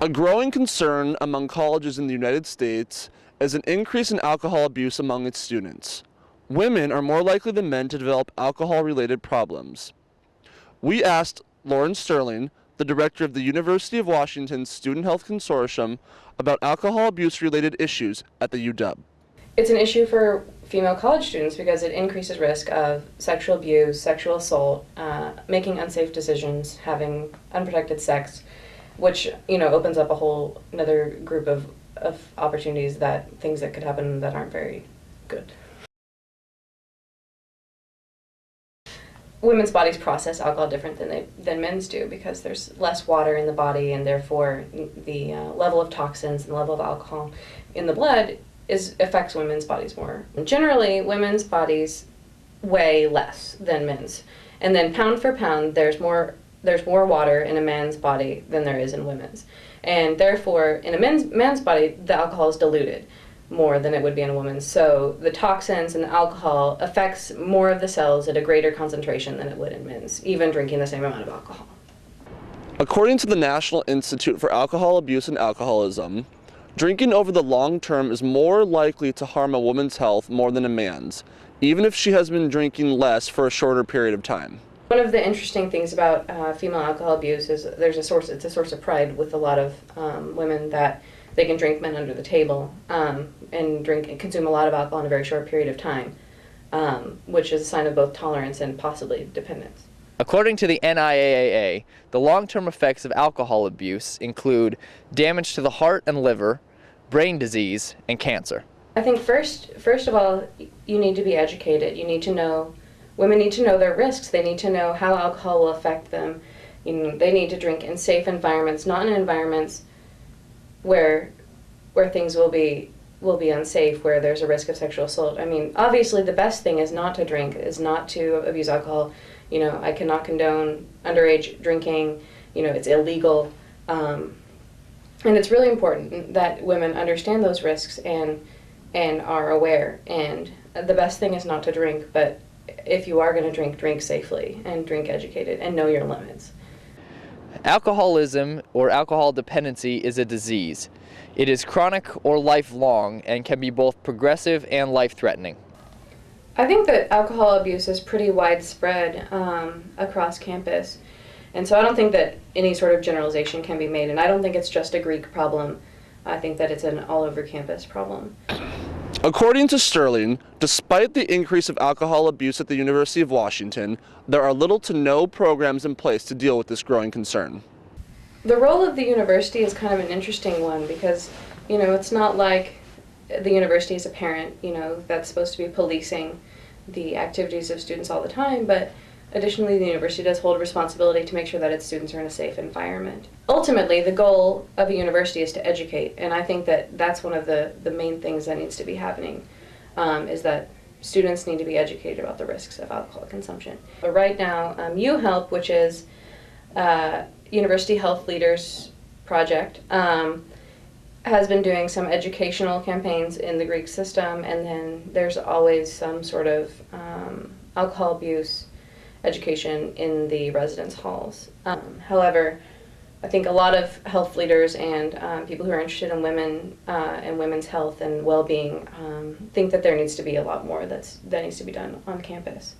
A growing concern among colleges in the United States is an increase in alcohol abuse among its students. Women are more likely than men to develop alcohol-related problems. We asked Lauren Sterling, the director of the University of Washington's Student Health Consortium, about alcohol abuse-related issues at the UW. It's an issue for female college students because it increases risk of sexual abuse, sexual assault, making unsafe decisions, having unprotected sex, which opens up a whole another group of opportunities, things that could happen that aren't very good. Women's bodies process alcohol different than men's do because there's less water in the body, and therefore the level of toxins and the level of alcohol in the blood affects women's bodies more. And generally, women's bodies weigh less than men's, and then pound for pound, there's more water in a man's body than there is in women's, and therefore in a man's body the alcohol is diluted more than it would be in a woman's. So the toxins and the alcohol affects more of the cells at a greater concentration than it would in men's, even drinking the same amount of alcohol. According to the National Institute for Alcohol Abuse and Alcoholism, drinking over the long term is more likely to harm a woman's health more than a man's, even if she has been drinking less for a shorter period of time. One of the interesting things about female alcohol abuse is it's a source of pride with a lot of women that they can drink men under the table and consume a lot of alcohol in a very short period of time, which is a sign of both tolerance and possibly dependence. According to the NIAAA, the long-term effects of alcohol abuse include damage to the heart and liver, brain disease, and cancer. I think first of all, you need to be educated. Women need to know their risks. They need to know how alcohol will affect them. They need to drink in safe environments, not in environments where things will be unsafe, where there's a risk of sexual assault. I mean, obviously the best thing is not to drink, is not to abuse alcohol. I cannot condone underage drinking. It's illegal. And it's really important that women understand those risks and are aware. And the best thing is not to drink, but if you are going to drink safely and drink educated and know your limits. Alcoholism or alcohol dependency is a disease. It is chronic or lifelong and can be both progressive and life-threatening. I think that alcohol abuse is pretty widespread across campus, and so I don't think that any sort of generalization can be made, and I don't think it's just a Greek problem. I think that it's an all-over-campus problem. According to Sterling, despite the increase of alcohol abuse at the University of Washington, there are little to no programs in place to deal with this growing concern. The role of the university is kind of an interesting one because, it's not like the university is a parent, that's supposed to be policing the activities of students all the time, but additionally the university does hold a responsibility to make sure that its students are in a safe environment. Ultimately, the goal of a university is to educate, and I think that that's one of the main things that needs to be happening, is that students need to be educated about the risks of alcohol consumption. But right now, UHELP, which is University Health Leaders Project, has been doing some educational campaigns in the Greek system, and then there's always some sort of alcohol abuse education in the residence halls. However, I think a lot of health leaders and people who are interested in women and women's health and well-being think that there needs to be a lot more that needs to be done on campus.